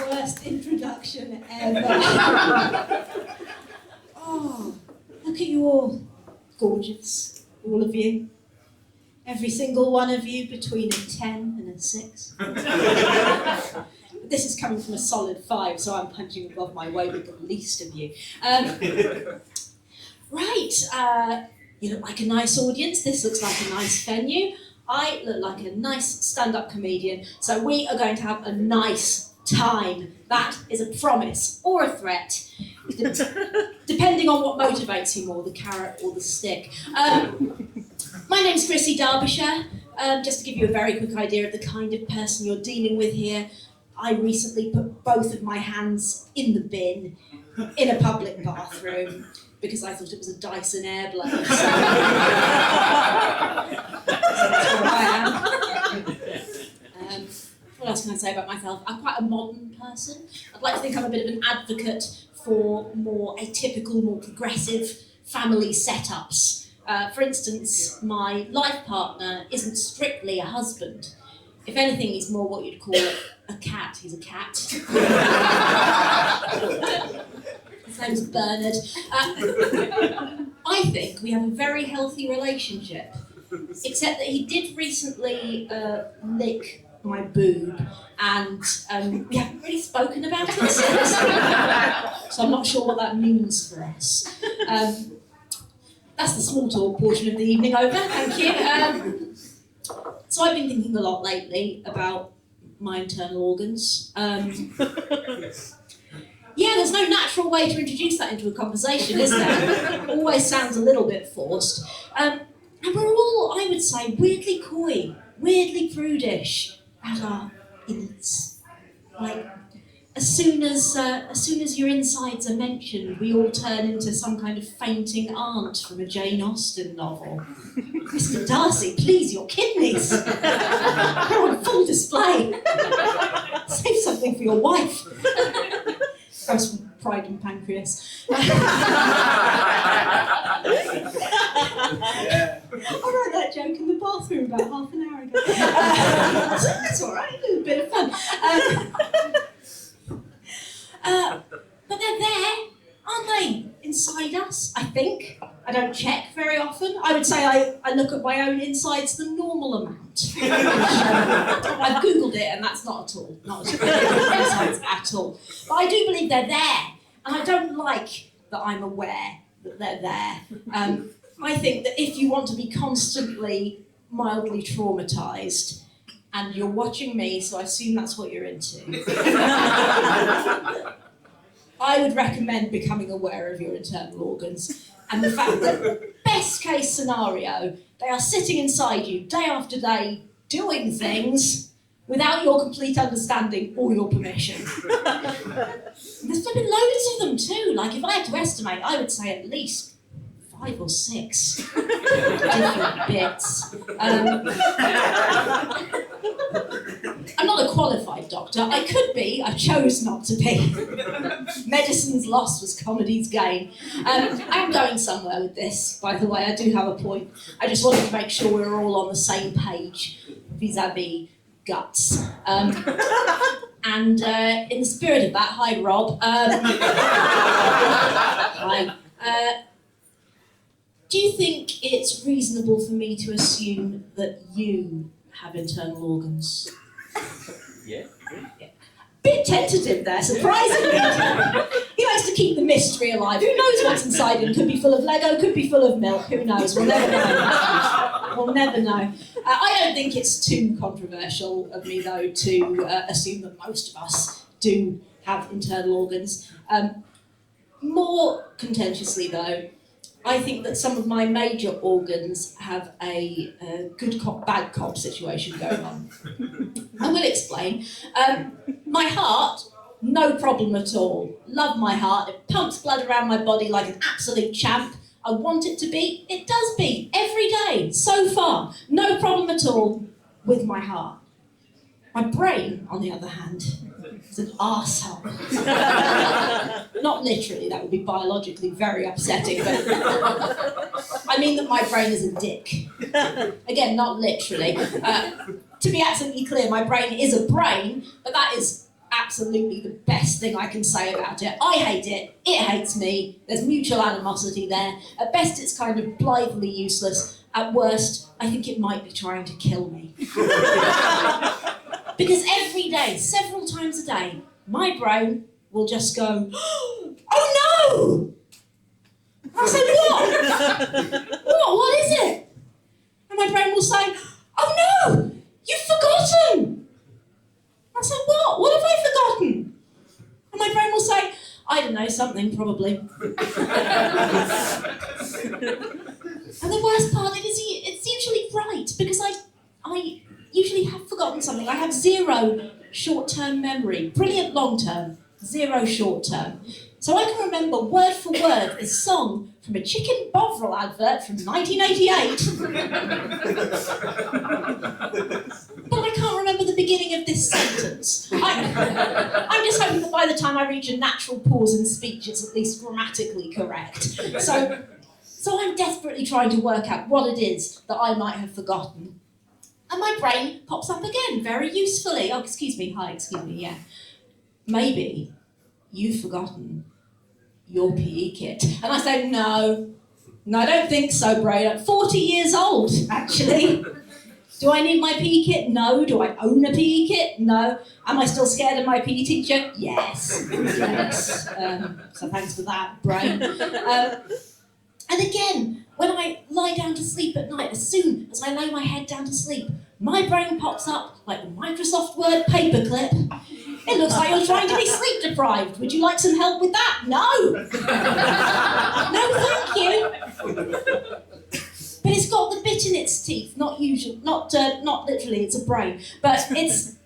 Worst introduction ever. Oh, look at you all. Gorgeous, all of you. Every single one of you between a 10 and a 6. This is coming from a solid 5, so I'm punching above my weight with the least of you. Right, you look like a nice audience. This looks like a nice venue. I look like a nice stand-up comedian, so we are going to have a nice time. That is a promise or a threat, depending on what motivates you more, the carrot or the stick. My name's Chrissy Derbyshire. Just to give you a very quick idea of the kind of person you're dealing with here, I recently put both of my hands in the bin in a public bathroom because I thought it was a Dyson Airblade. So that's where I am. What else can I say about myself? I'm quite a modern person. I'd like to think I'm a bit of an advocate for more atypical, more progressive family setups. For instance, my life partner isn't strictly a husband. If anything, he's more what you'd call a cat. He's a cat. His name's Bernard. I think we have a very healthy relationship, except that he did recently lick my boob, and we haven't really spoken about it since. So I'm not sure what that means for us. That's the small talk portion of the evening over, thank you. So I've been thinking a lot lately about my internal organs. Yeah, there's no natural way to introduce that into a conversation, is there? It always sounds a little bit forced. And we're all, I would say, weirdly coy, weirdly prudish at our innards. Like, as soon as your insides are mentioned, we all turn into some kind of fainting aunt from a Jane Austen novel. Mr. Darcy, please, your kidneys! They're on full display. Save something for your wife. That was from Pride and Pancreas. I wrote that joke in the bathroom about half an hour ago. That's all right, it was a bit of fun. But they're there, aren't they? Inside us, I think. I don't check very often. I would say I look at my own insides the normal amount. I've Googled it and that's not at all. Not insides at all. But I do believe they're there. And I don't like that I'm aware that they're there. I think that if you want to be constantly mildly traumatised, and you're watching me, so I assume that's what you're into, I would recommend becoming aware of your internal organs and the fact that, best case scenario, they are sitting inside you day after day, doing things without your complete understanding or your permission. And there's been loads of them too. Like, if I had to estimate, I would say at least 5 or 6 different bits. I'm not a qualified doctor. I could be, I chose not to be. Medicine's loss was comedy's gain. I'm going somewhere with this, by the way. I do have a point. I just wanted to make sure we were all on the same page vis-a-vis guts. And in the spirit of that, hi Rob. Hi. Do you think it's reasonable for me to assume that you have internal organs? Yeah. Bit tentative there, surprisingly. He likes to keep the mystery alive. Who knows what's inside him? Could be full of Lego, could be full of milk. Who knows? We'll never know. We'll never know. I don't think it's too controversial of me, though, to assume that most of us do have internal organs. More contentiously, though, I think that some of my major organs have a good cop, bad cop situation going on. I will explain. My heart, no problem at all. Love my heart. It pumps blood around my body like an absolute champ. I want it to beat. It does beat every day, so far. No problem at all with my heart. My brain, on the other hand, is an arsehole. Not literally, that would be biologically very upsetting, but I mean that my brain is a dick. Again, not literally. To be absolutely clear, my brain is a brain, but that is absolutely the best thing I can say about it. I hate it, it hates me, there's mutual animosity there. At best, it's kind of blithely useless. At worst, I think it might be trying to kill me. Because every day, several times a day, my brain will just go, oh no! I say, what? What is it? And my brain will say, oh no, you've forgotten! I say, what? What have I forgotten? And my brain will say, I don't know, something probably. And the worst part is it's usually right, because I usually have forgotten something. I have zero short-term memory, brilliant long-term, zero short-term. So I can remember word for word this song from a Chicken Bovril advert from 1988. But I can't remember the beginning of this sentence. I'm just hoping that by the time I reach a natural pause in speech, it's at least grammatically correct. So I'm desperately trying to work out what it is that I might have forgotten. And my brain pops up again, very usefully. Oh, excuse me, yeah. Maybe you've forgotten your PE kit. And I say, no, I don't think so, brain. I'm 40 years old, actually. Do I need my PE kit? No. Do I own a PE kit? No. Am I still scared of my PE teacher? Yes. So thanks for that, brain. And again, when I lie down to sleep at night, as soon as I lay my head down to sleep, my brain pops up like the Microsoft Word paperclip. It looks like you're trying to be sleep deprived. Would you like some help with that? No. No, thank you. But it's got the bit in its teeth, not literally, it's a brain, but it's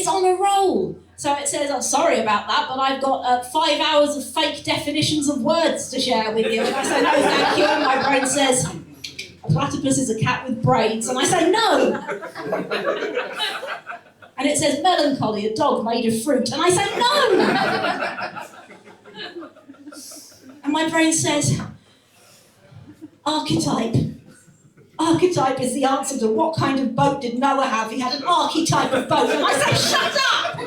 on a roll. So it says, oh, sorry about that, but I've got 5 hours of fake definitions of words to share with you. And I say, no, thank you. And my brain says, a platypus is a cat with braids. And I say, no. And it says, melancholy, a dog made of fruit. And I say, no. And my brain says, archetype. Archetype is the answer to what kind of boat did Noah have? He had an archetype of boat. And I say, shut up!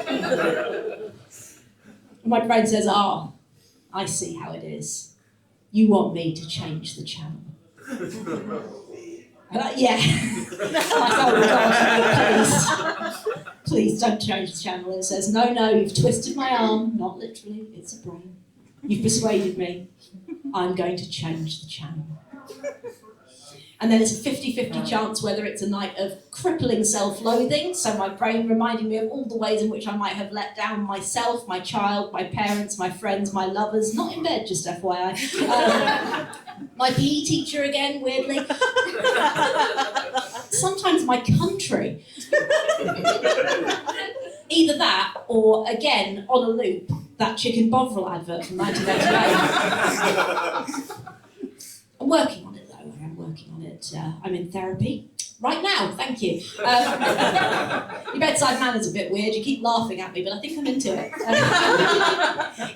And my brain says, I see how it is. You want me to change the channel. Yeah. Oh, God, please don't change the channel. It says, no, you've twisted my arm. Not literally, it's a brain. You've persuaded me. I'm going to change the channel. And then it's a 50-50 chance whether it's a night of crippling self-loathing, so my brain reminding me of all the ways in which I might have let down myself, my child, my parents, my friends, my lovers, not in bed, just FYI. My PE teacher again, weirdly. Sometimes my country. Either that, or again, on a loop, that Chicken Bovril advert from 1988. I'm working on it. I'm in therapy right now, thank you. Your bedside manner's a bit weird, you keep laughing at me, but I think I'm into it.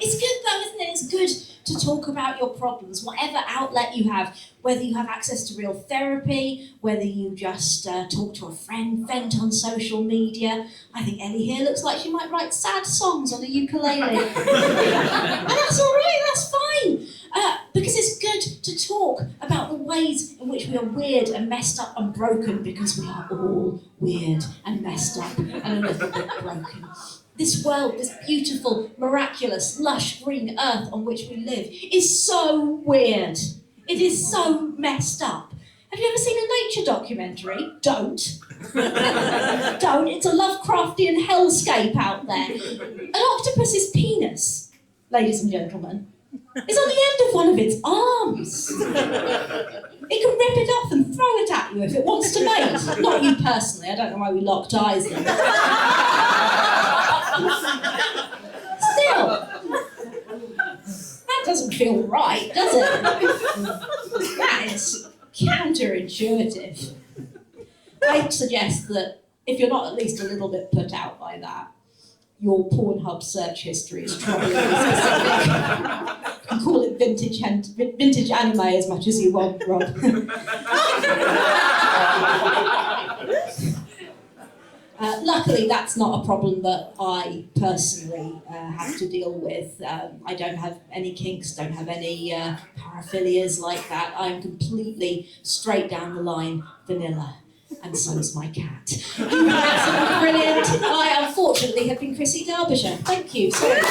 It's good though, isn't it? It's good to talk about your problems, whatever outlet you have, whether you have access to real therapy, whether you just talk to a friend, vent on social media. I think Ellie here looks like she might write sad songs on a ukulele. And that's all right, that's fine. Because it's good to talk about the ways in which we are weird and messed up and broken, because we are all weird and messed up and a little bit broken. This world, this beautiful, miraculous, lush green earth on which we live is so weird. It is so messed up. Have you ever seen a nature documentary? Don't. Don't. It's a Lovecraftian hellscape out there. An octopus's penis, ladies and gentlemen, is on the end of one of its arms. It can rip it off and throw it at you if it wants to mate. Not you personally, I don't know why we locked eyes then. Still, that doesn't feel right, does it? That is counterintuitive. I suggest that if you're not at least a little bit put out by that, your Pornhub search history is troublingly specific. You can call it vintage anime as much as you want, Rob. Luckily, that's not a problem that I personally have to deal with. I don't have any kinks, don't have any paraphilias like that. I'm completely straight down the line, vanilla. And so is my cat. You guys are brilliant. I, unfortunately, have been Chrissy Derbyshire. Thank you so much.